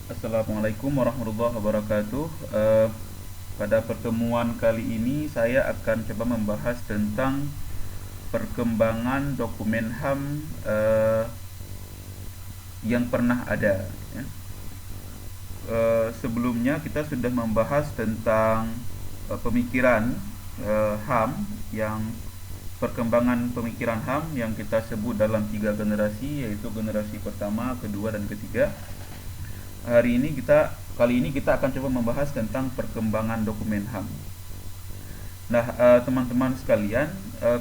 Assalamualaikum warahmatullahi wabarakatuh. Pada pertemuan kali ini saya akan coba membahas tentang perkembangan dokumen HAM yang pernah ada. Ya. Sebelumnya kita sudah membahas tentang pemikiran HAM yang perkembangan pemikiran HAM yang kita sebut dalam 3 generasi, yaitu generasi pertama, kedua, dan ketiga. Kali ini kita akan coba membahas tentang perkembangan dokumen HAM. Nah, teman-teman sekalian,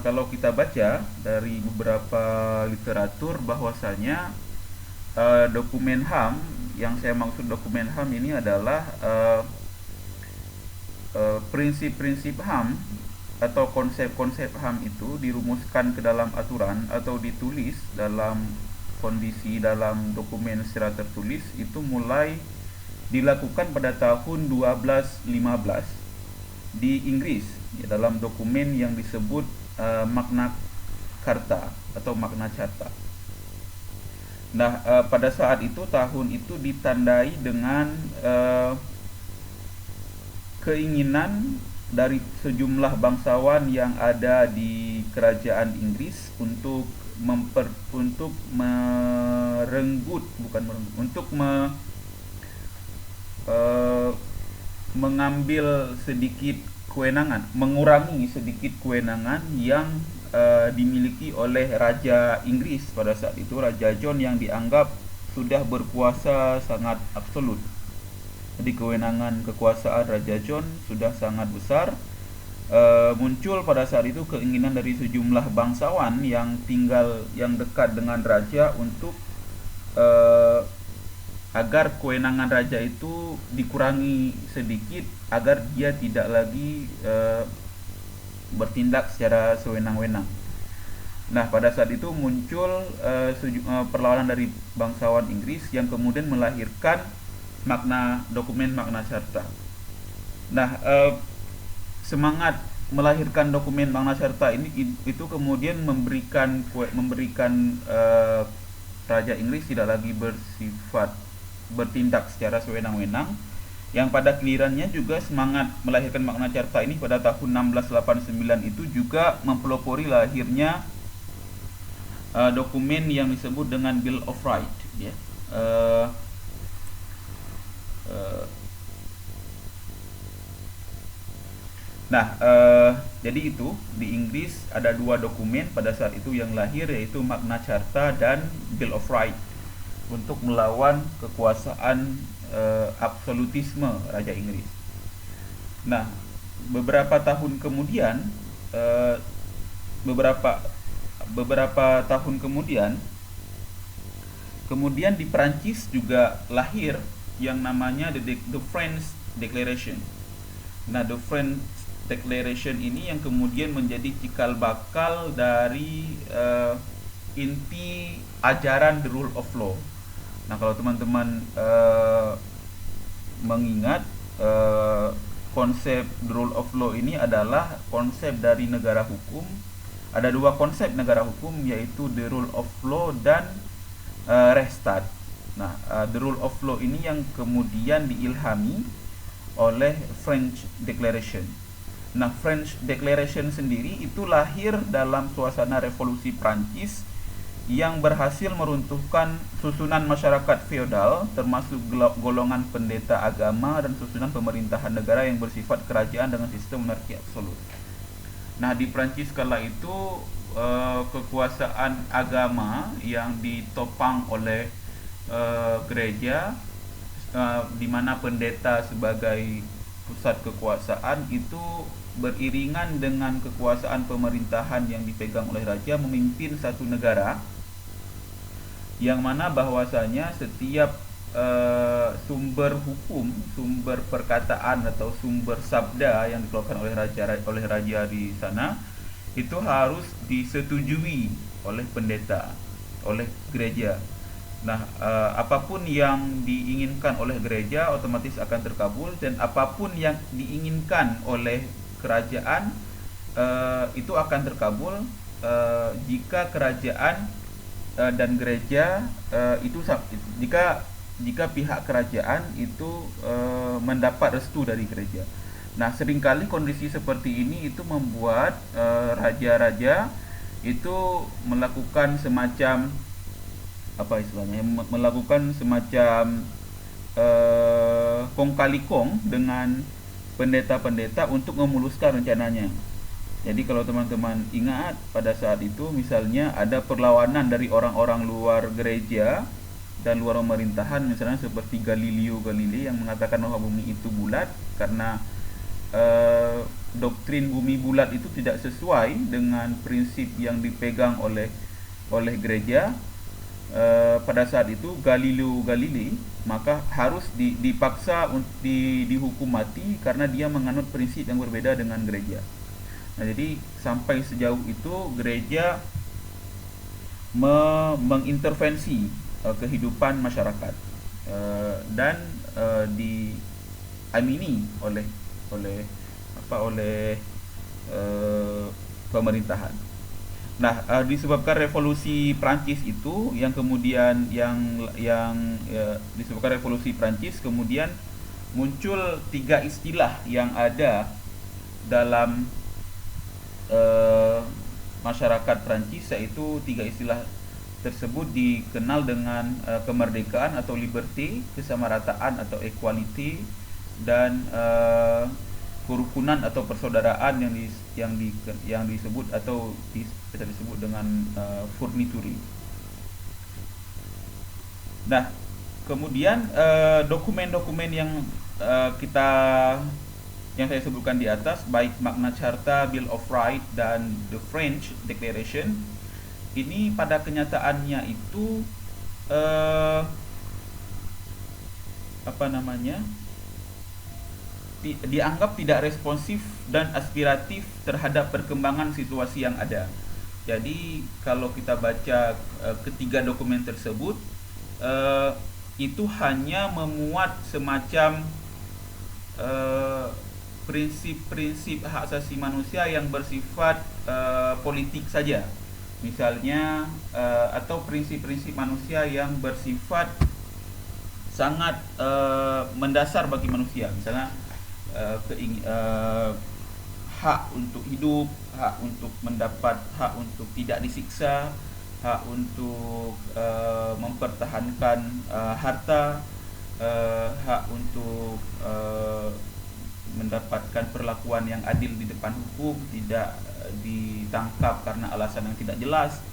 kalau kita baca dari beberapa literatur bahwasanya dokumen HAM, yang saya maksud dokumen HAM ini adalah prinsip-prinsip HAM atau konsep-konsep HAM itu dirumuskan ke dalam aturan atau ditulis dalam kondisi dalam dokumen secara tertulis itu mulai dilakukan pada tahun 1215 di Inggris, ya, dalam dokumen yang disebut Magna Carta atau Magna Carta. Nah, pada saat itu tahun itu ditandai dengan keinginan dari sejumlah bangsawan yang ada di kerajaan Inggris untuk merenggut, bukan merenggut, untuk mengambil sedikit kewenangan, mengurangi sedikit kewenangan yang dimiliki oleh Raja Inggris pada saat itu, Raja John, yang dianggap sudah berkuasa sangat absolut. Jadi kewenangan kekuasaan Raja John sudah sangat besar. Muncul pada saat itu keinginan dari sejumlah bangsawan yang tinggal yang dekat dengan raja untuk agar kewenangan raja itu dikurangi sedikit agar dia tidak lagi bertindak secara sewenang-wenang. Nah, pada saat itu muncul perlawanan dari bangsawan Inggris yang kemudian melahirkan dokumen Magna Carta. Nah, semangat melahirkan dokumen Magna Carta ini itu kemudian memberikan Raja Inggris tidak lagi bersifat bertindak secara sewenang-wenang, yang pada gilirannya juga semangat melahirkan Magna Carta ini pada tahun 1689 itu juga mempelopori lahirnya dokumen yang disebut dengan Bill of Rights, ya. Nah, jadi itu di Inggris ada 2 dokumen pada saat itu yang lahir, yaitu Magna Carta dan Bill of Rights, untuk melawan kekuasaan absolutisme Raja Inggris. Nah, beberapa tahun kemudian, kemudian di Prancis juga lahir yang namanya the French Declaration. Nah, the French Declaration ini yang kemudian menjadi cikal bakal dari inti ajaran the rule of law. Nah, kalau teman-teman mengingat, konsep the rule of law ini adalah konsep dari negara hukum. Ada 2 konsep negara hukum, yaitu the rule of law dan Rechtsstaat. Nah, the rule of law ini yang kemudian diilhami oleh French Declaration. Nah, French Declaration sendiri itu lahir dalam suasana revolusi Prancis yang berhasil meruntuhkan susunan masyarakat feodal, termasuk golongan pendeta agama dan susunan pemerintahan negara yang bersifat kerajaan dengan sistem monarki absolut. Nah, di Prancis kala itu kekuasaan agama yang ditopang oleh gereja, di mana pendeta sebagai pusat kekuasaan itu beriringan dengan kekuasaan pemerintahan yang dipegang oleh raja, memimpin satu negara, yang mana bahwasanya setiap sumber hukum, sumber perkataan atau sumber sabda yang dikeluarkan oleh raja di sana itu harus disetujui oleh pendeta, oleh gereja. Nah, apapun yang diinginkan oleh gereja otomatis akan terkabul, dan apapun yang diinginkan oleh kerajaan itu akan terkabul jika kerajaan dan gereja itu jika jika pihak kerajaan itu mendapat restu dari gereja. Nah, seringkali kondisi seperti ini itu membuat raja-raja itu melakukan semacam apa istilahnya, melakukan semacam kong kali kong dengan pendeta-pendeta untuk memuluskan rencananya. Jadi kalau teman-teman ingat pada saat itu misalnya ada perlawanan dari orang-orang luar gereja dan luar pemerintahan, misalnya seperti Galileo Galilei yang mengatakan bahwa bumi itu bulat karena doktrin bumi bulat itu tidak sesuai dengan prinsip yang dipegang oleh gereja. Pada saat itu Galileo Galilei maka harus dipaksa dihukum mati karena dia menganut prinsip yang berbeda dengan gereja. Nah, jadi sampai sejauh itu gereja mengintervensi kehidupan masyarakat dan diamini oleh pemerintahan. Nah, disebabkan revolusi Prancis itu yang kemudian disebabkan revolusi Prancis kemudian muncul 3 istilah yang ada dalam masyarakat Prancis, yaitu 3 istilah tersebut dikenal dengan kemerdekaan atau liberté, kesamarataan atau equality, dan kerukunan atau persaudaraan yang disebut atau bisa disebut dengan fourniture. Nah, kemudian dokumen-dokumen yang saya sebutkan di atas, baik Magna Carta, Bill of Rights, dan the French Declaration, ini pada kenyataannya itu dianggap tidak responsif dan aspiratif terhadap perkembangan situasi yang ada. Jadi kalau kita baca ketiga dokumen tersebut, itu hanya memuat semacam prinsip-prinsip hak asasi manusia yang bersifat politik saja, misalnya, atau prinsip-prinsip manusia yang bersifat sangat mendasar bagi manusia, misalnya hak untuk hidup, hak untuk mendapat, hak untuk tidak disiksa, hak untuk mempertahankan harta, hak untuk mendapatkan perlakuan yang adil di depan hukum, tidak ditangkap karena alasan yang tidak jelas,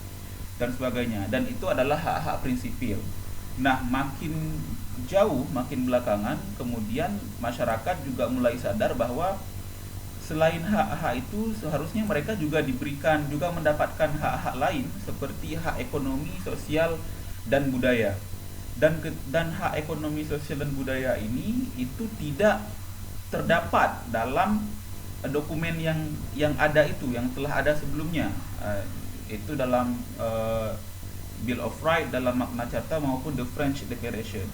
dan sebagainya. Dan itu adalah hak-hak prinsipil. Nah, makin jauh, makin belakangan, kemudian masyarakat juga mulai sadar bahwa selain hak-hak itu seharusnya mereka juga mendapatkan hak-hak lain seperti hak ekonomi, sosial, dan budaya. Dan hak ekonomi, sosial, dan budaya ini itu tidak terdapat dalam dokumen yang ada itu, yang telah ada sebelumnya, itu dalam Bill of Rights, dalam Magna Carta, maupun the French Declaration.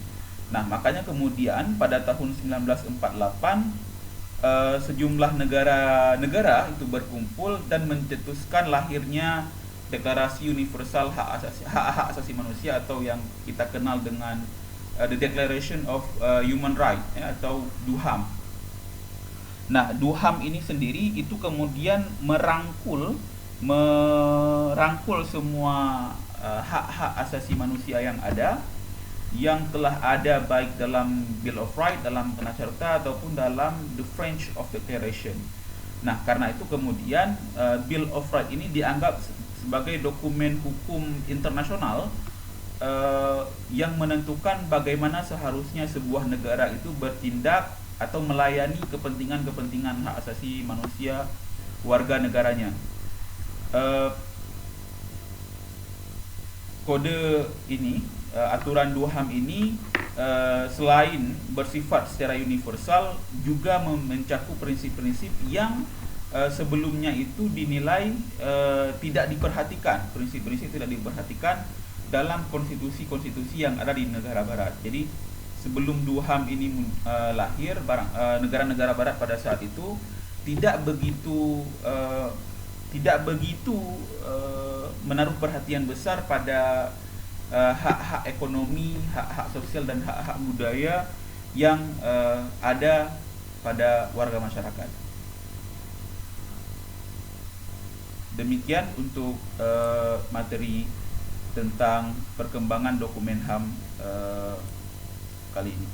Nah, makanya kemudian pada tahun 1948 sejumlah negara itu berkumpul dan mencetuskan lahirnya Deklarasi Universal Hak Asasi Manusia, atau yang kita kenal dengan the Declaration of Human Rights, atau DUHAM. Nah, DUHAM ini sendiri itu kemudian merangkul semua hak-hak asasi manusia yang telah ada baik dalam Bill of Rights, dalam Magna Carta, ataupun dalam the French of Declaration. Nah, karena itu kemudian Bill of Rights ini dianggap sebagai dokumen hukum internasional yang menentukan bagaimana seharusnya sebuah negara itu bertindak atau melayani kepentingan hak asasi manusia warga negaranya. Kode ini, aturan DUHAM ini, selain bersifat secara universal, juga mencakup prinsip-prinsip yang sebelumnya itu dinilai tidak diperhatikan. Prinsip-prinsip tidak diperhatikan dalam konstitusi-konstitusi yang ada di negara barat. Jadi sebelum DUHAM ini lahir, negara-negara barat pada saat itu tidak begitu menaruh perhatian besar pada hak-hak ekonomi, hak-hak sosial dan hak-hak budaya yang ada pada warga masyarakat. Demikian untuk materi tentang perkembangan dokumen HAM kali ini.